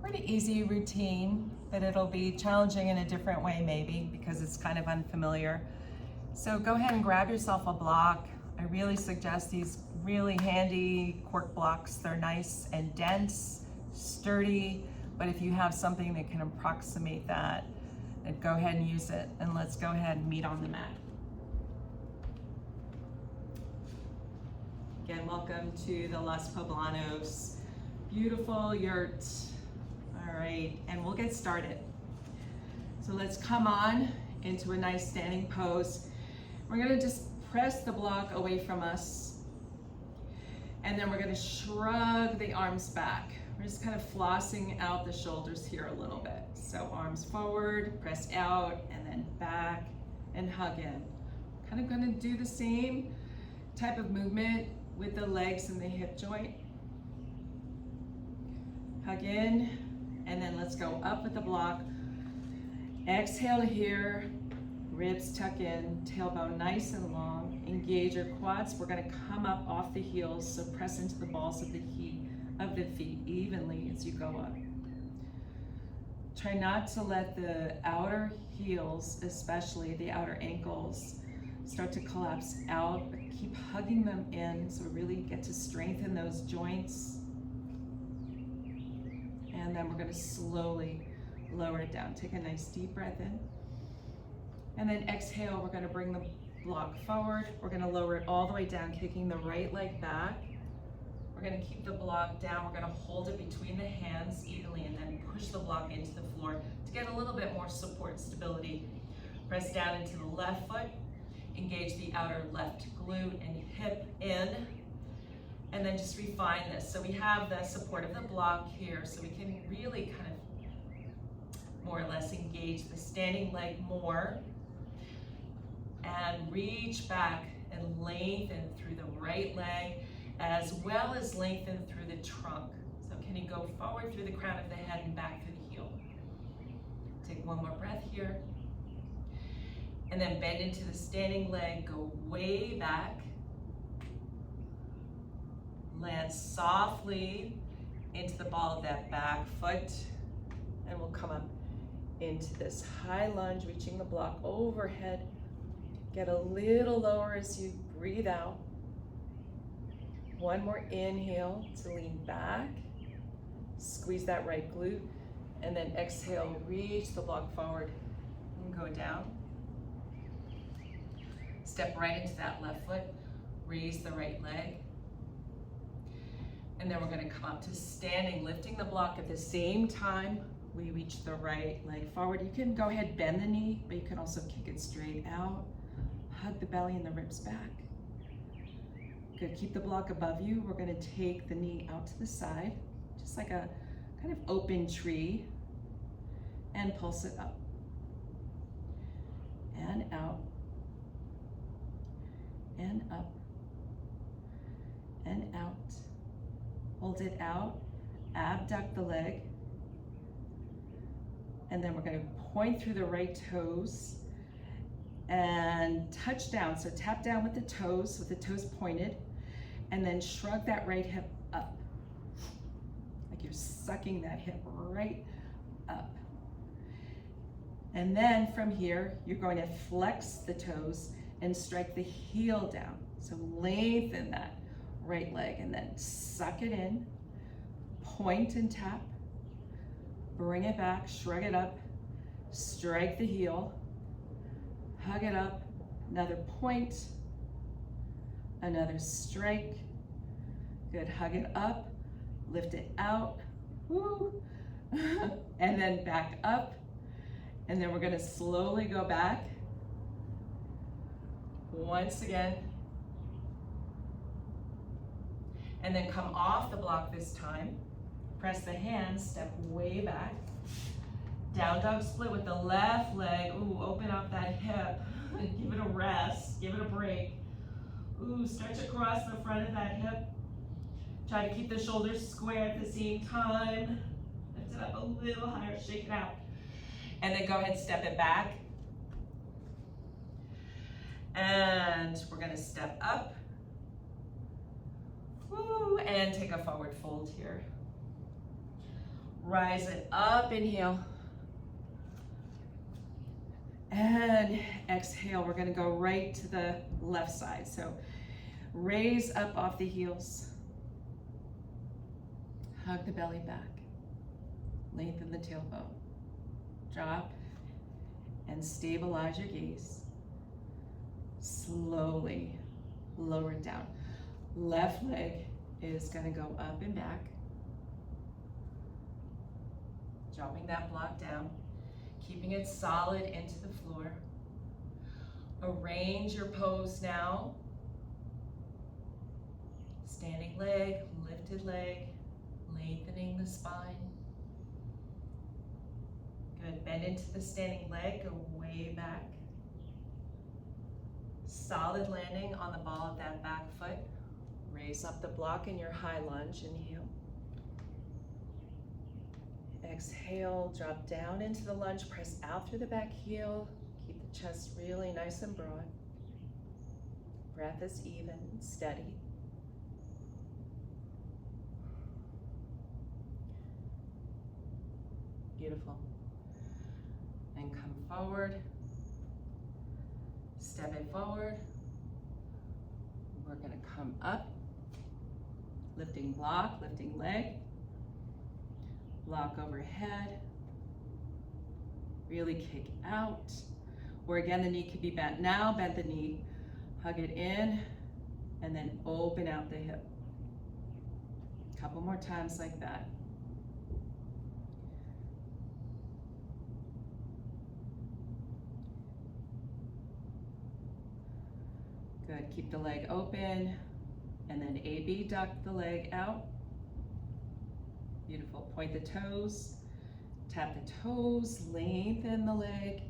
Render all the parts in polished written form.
pretty easy routine, but it'll be challenging in a different way maybe because it's kind of unfamiliar. So go ahead and grab yourself a block. I really suggest these really handy cork blocks. They're nice and dense, sturdy, but if you have something that can approximate that, then go ahead and use it. And let's go ahead and meet on the mat. Again, welcome to the Los Poblanos. Beautiful yurt. All right, and we'll get started. So let's come on into a nice standing pose. We're gonna just press the block away from us, and then we're gonna shrug the arms back. We're just kind of flossing out the shoulders here a little bit. So arms forward, press out, and then back, and hug in. Kind of gonna do the same type of movement with the legs and the hip joint. Hug in, and then let's go up with the block. Exhale here, ribs tuck in, tailbone nice and long. Engage your quads. We're gonna come up off the heels, so press into the balls of the feet evenly as you go up. Try not to let the outer heels, especially the outer ankles, start to collapse out, but keep hugging them in so really get to strengthen those joints. And then we're gonna slowly lower it down. Take a nice deep breath in. And then exhale, we're gonna bring the block forward. We're gonna lower it all the way down, kicking the right leg back. We're gonna keep the block down. We're gonna hold it between the hands evenly and then push the block into the floor to get a little bit more support and stability. Press down into the left foot. Engage the outer left glute and hip in. And then just refine this. So we have the support of the block here, so we can really kind of more or less engage the standing leg more. And reach back and lengthen through the right leg, as well as lengthen through the trunk. So can you go forward through the crown of the head and back through the heel? Take one more breath here. And then bend into the standing leg, go way back. Land softly into the ball of that back foot. And we'll come up into this high lunge, reaching the block overhead. Get a little lower as you breathe out. One more inhale to lean back. Squeeze that right glute. And then exhale, reach the block forward and go down. Step right into that left foot. Raise the right leg. And then we're gonna come up to standing, lifting the block at the same time we reach the right leg forward. You can go ahead, bend the knee, but you can also kick it straight out. Hug the belly and the ribs back. Good, keep the block above you. We're gonna take the knee out to the side, just like a kind of open tree, and pulse it up. And out. And up. And out. Hold it out, abduct the leg, and then we're gonna point through the right toes and touch down. So tap down with the toes pointed, and then shrug that right hip up. Like you're sucking that hip right up. And then from here, you're going to flex the toes and strike the heel down. So lengthen that right leg and then suck it in, point and tap, bring it back, shrug it up, strike the heel, hug it up, another point, another strike, good, hug it up, lift it out, woo, and then back up, and then we're gonna slowly go back, once again, and then come off the block this time. Press the hands, step way back. Down dog split with the left leg. Ooh, open up that hip. Give it a rest, give it a break. Ooh, stretch across the front of that hip. Try to keep the shoulders square at the same time. Lift it up a little higher, shake it out. And then go ahead and step it back. And we're gonna step up. Woo, and take a forward fold here. Rise it up, inhale. And exhale, we're gonna go right to the left side. So raise up off the heels. Hug the belly back. Lengthen the tailbone. Drop and stabilize your gaze. Slowly lower it down. Left leg is gonna go up and back. Dropping that block down. Keeping it solid into the floor. Arrange your pose now. Standing leg, lifted leg, lengthening the spine. Good, bend into the standing leg, go way back. Solid landing on the ball of that back foot. Raise up the block in your high lunge, inhale. Exhale, drop down into the lunge, press out through the back heel. Keep the chest really nice and broad. Breath is even and steady. Beautiful. And come forward. Step it forward. We're gonna come up. Lifting block, lifting leg. Block overhead. Really kick out. Or again, the knee could be bent. Now bend the knee, hug it in, and then open out the hip. A couple more times like that. Good, keep the leg open, and then AB, duck the leg out. Beautiful, point the toes, tap the toes, lengthen the leg,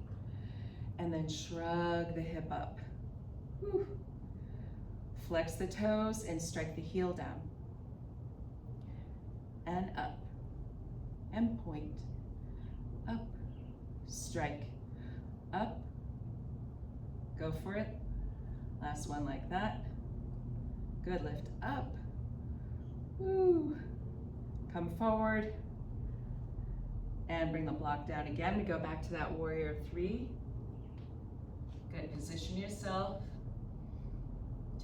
and then shrug the hip up. Whew. Flex the toes and strike the heel down. And up, and point, up, strike, up, go for it. Last one like that. Good, lift up. Woo. Come forward and bring the block down again. We go back to that warrior 3. Good, position yourself.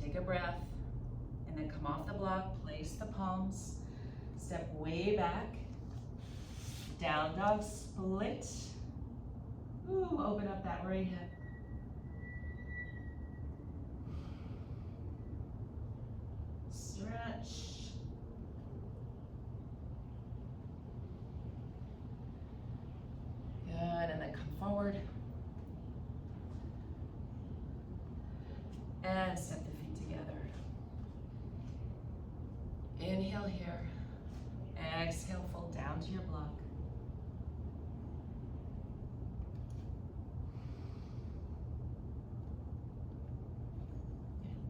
Take a breath and then come off the block, place the palms, step way back. Down dog split. Ooh, open up that right hip. Stretch. Good, and then come forward. And step the feet together. Inhale here. Exhale, fold down to your block.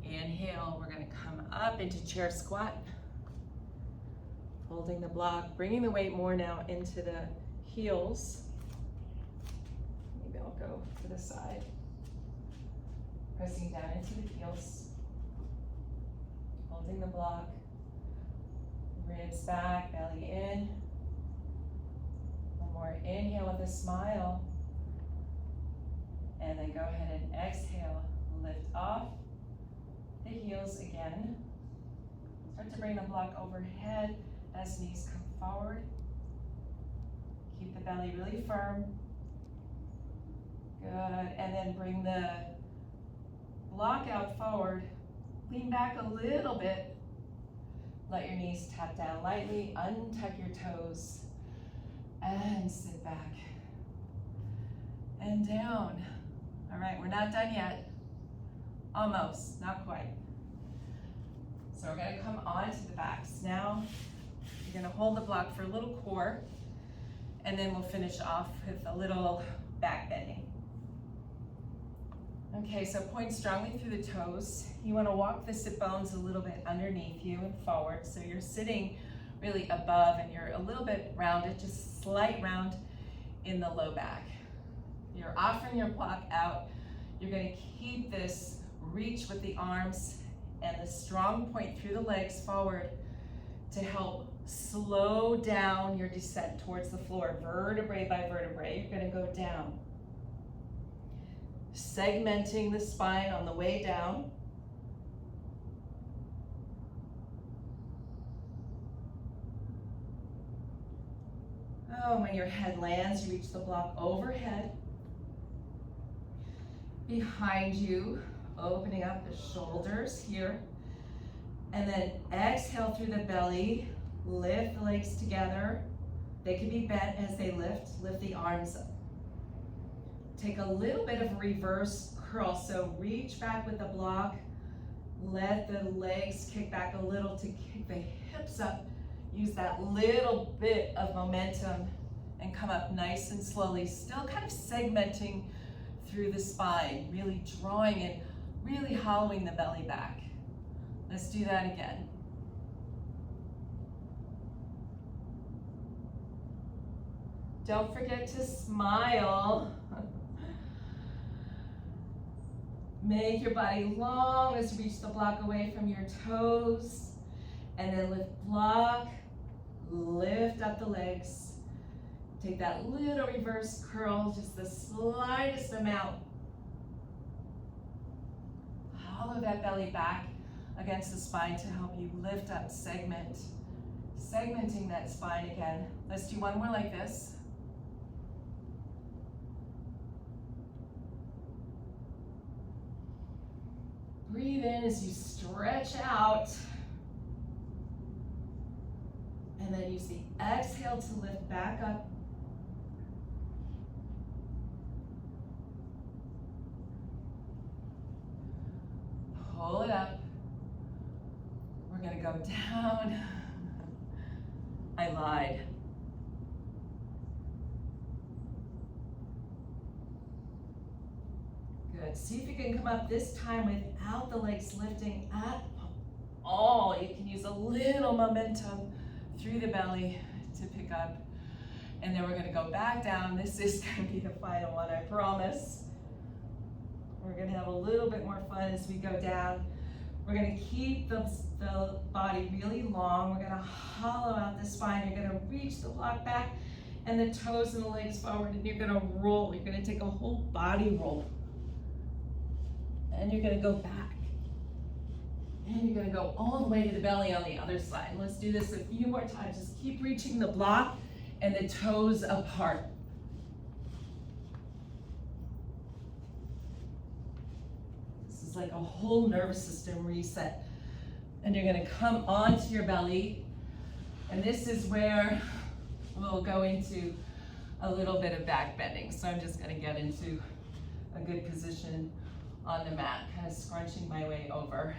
Inhale, we're gonna come up into chair squat. Holding the block, bringing the weight more now into the heels. Maybe I'll go to the side. Pressing down into the heels. Holding the block. Ribs back, belly in. One more inhale with a smile. And then go ahead and exhale, lift off the heels again. Start to bring the block overhead as knees come forward. Keep the belly really firm. Good, and then bring the block out forward. Lean back a little bit. Let your knees tap down lightly, untuck your toes, and sit back. And down. All right, we're not done yet. Almost, not quite. So we're gonna come onto the backs. Now, you're gonna hold the block for a little core, and then we'll finish off with a little back bending. Okay, so point strongly through the toes. You wanna walk the sit bones a little bit underneath you and forward, so you're sitting really above and you're a little bit rounded, just slight round in the low back. You're offering your block out. You're gonna keep this reach with the arms and the strong point through the legs forward to help Slow down your descent towards the floor, vertebrae by vertebrae. You're gonna go down. Segmenting the spine on the way down. Oh, when your head lands, you reach the block overhead. Behind you, opening up the shoulders here. And then exhale through the belly, lift the legs together. They can be bent as they lift the arms up. Take a little bit of a reverse curl, so reach back with the block, let the legs kick back a little to kick the hips up. Use that little bit of momentum and come up nice and slowly, still kind of segmenting through the spine, really drawing it, really hollowing the belly back. Let's do that again. Don't forget to smile. Make your body long as you reach the block away from your toes. And then lift block, lift up the legs. Take that little reverse curl, just the slightest amount. Hollow that belly back against the spine to help you lift up, segmenting that spine again. Let's do one more like this. Breathe in as you stretch out. And then use the exhale to lift back up. Pull it up. We're gonna go down. I lied. Good. See if you can come up this time without the legs lifting at all. You can use a little momentum through the belly to pick up. And then we're gonna go back down. This is gonna be the final one, I promise. We're gonna have a little bit more fun as we go down. We're gonna keep the body really long. We're gonna hollow out the spine. You're gonna reach the block back and the toes and the legs forward, and you're gonna roll. You're gonna take a whole body roll. And you're gonna go back. And you're gonna go all the way to the belly on the other side. Let's do this a few more times. Just keep reaching the block and the toes apart. This is like a whole nervous system reset. And you're gonna come onto your belly. And this is where we'll go into a little bit of back bending. So I'm just gonna get into a good position on the mat, kind of scrunching my way over.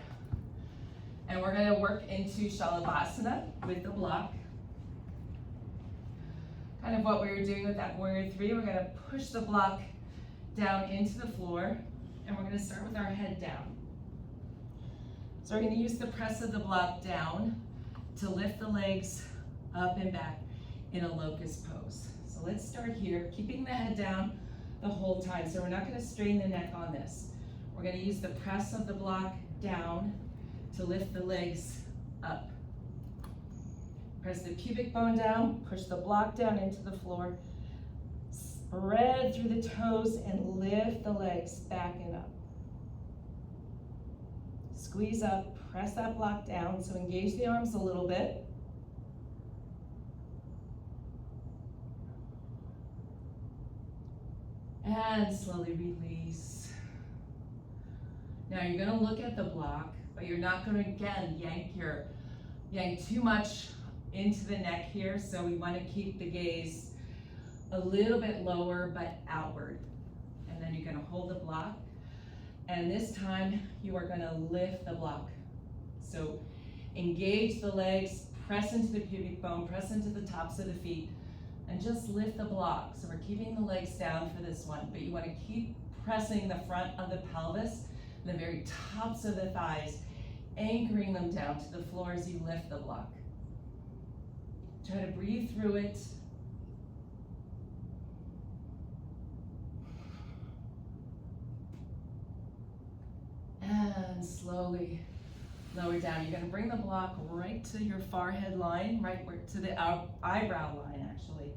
And we're gonna work into Shalabhasana with the block. Kind of what we were doing with that warrior three. We're gonna push the block down into the floor, and we're gonna start with our head down. So we're gonna use the press of the block down to lift the legs up and back in a locust pose. So let's start here, keeping the head down the whole time. So we're not gonna strain the neck on this. We're gonna use the press of the block down to lift the legs up. Press the pubic bone down, push the block down into the floor, spread through the toes and lift the legs back and up. Squeeze up, press that block down, so engage the arms a little bit. And slowly release. Now you're gonna look at the block, but you're not gonna, again, yank too much into the neck here, so we wanna keep the gaze a little bit lower, but outward. And then you're gonna hold the block, and this time you are gonna lift the block. So engage the legs, press into the pubic bone, press into the tops of the feet, and just lift the block. So we're keeping the legs down for this one, but you wanna keep pressing the front of the pelvis, the very tops of the thighs, anchoring them down to the floor as you lift the block. Try to breathe through it. And slowly Lower down. You're gonna bring the block right to your forehead line, right to the eyebrow line actually.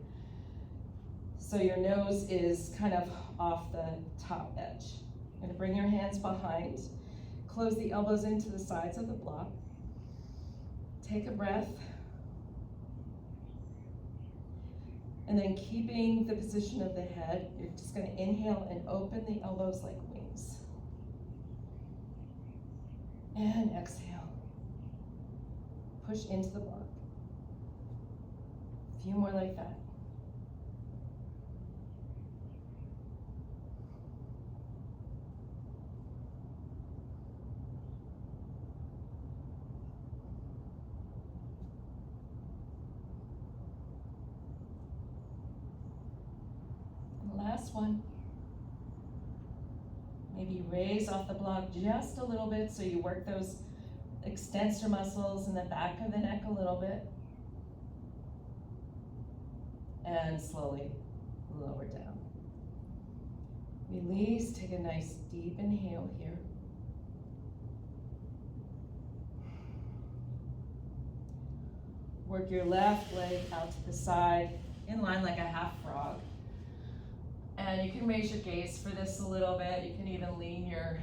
So your nose is kind of off the top edge. You're gonna bring your hands behind, close the elbows into the sides of the block. Take a breath. And then keeping the position of the head, you're just gonna inhale and open the elbows like wings. And exhale. Push into the block. A few more like that. Last one. Maybe raise off the block just a little bit so you work those extensor muscles in the back of the neck a little bit. And slowly lower down. Release, take a nice deep inhale here. Work your left leg out to the side, in line like a half frog. And you can raise your gaze for this a little bit. You can even lean your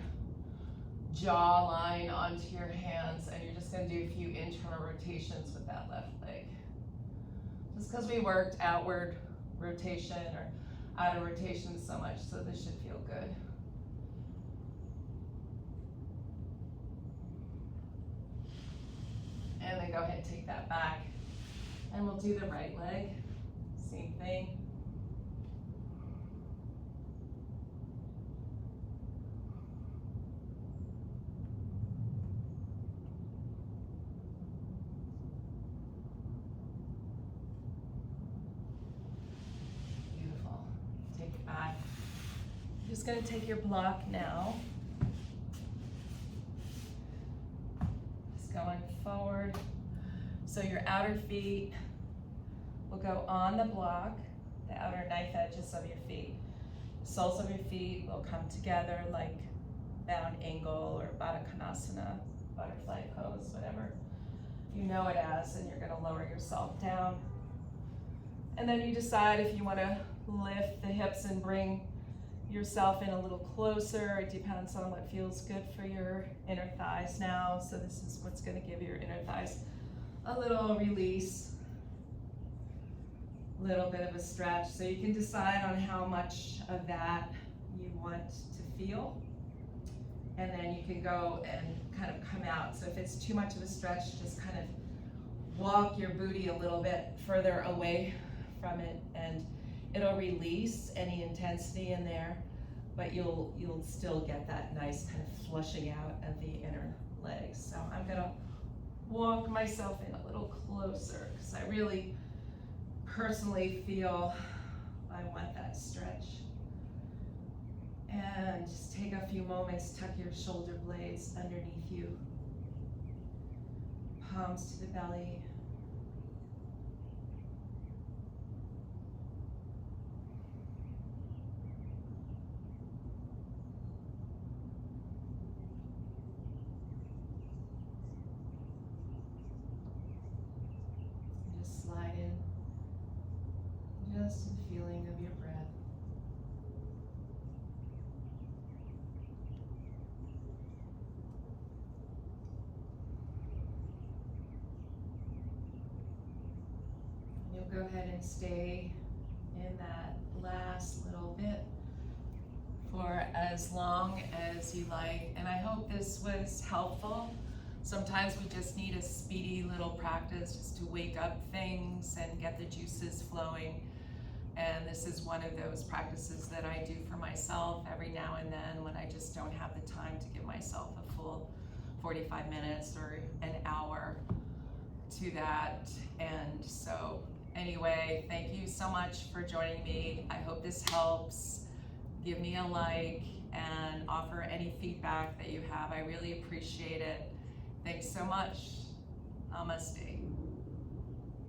jawline onto your hands, and you're just gonna do a few internal rotations with that left leg. Just because we worked outward rotation or outer rotation so much, so this should feel good. And then go ahead and take that back. And we'll do the right leg, same thing. Just going to take your block now. Just going forward. So your outer feet will go on the block, the outer knife edges of your feet. The soles of your feet will come together like bound angle or Baddha Konasana, butterfly pose, whatever you know it as, and you're going to lower yourself down. And then you decide if you want to lift the hips and bring yourself in a little closer. It depends on what feels good for your inner thighs now. So this is what's going to give your inner thighs a little release, a little bit of a stretch. So you can decide on how much of that you want to feel. And then you can go and kind of come out. So if it's too much of a stretch, just kind of walk your booty a little bit further away from it, and it'll release any intensity in there, but you'll still get that nice kind of flushing out of the inner legs. So I'm gonna walk myself in a little closer because I really personally feel I want that stretch. And just take a few moments, tuck your shoulder blades underneath you, palms to the belly. Just the feeling of your breath. You'll go ahead and stay in that last little bit for as long as you like. And I hope this was helpful. Sometimes we just need a speedy little practice just to wake up things and get the juices flowing. And this is one of those practices that I do for myself every now and then when I just don't have the time to give myself a full 45 minutes or an hour to that. And so anyway, thank you so much for joining me. I hope this helps. Give me a like and offer any feedback that you have. I really appreciate it. Thanks so much. Namaste.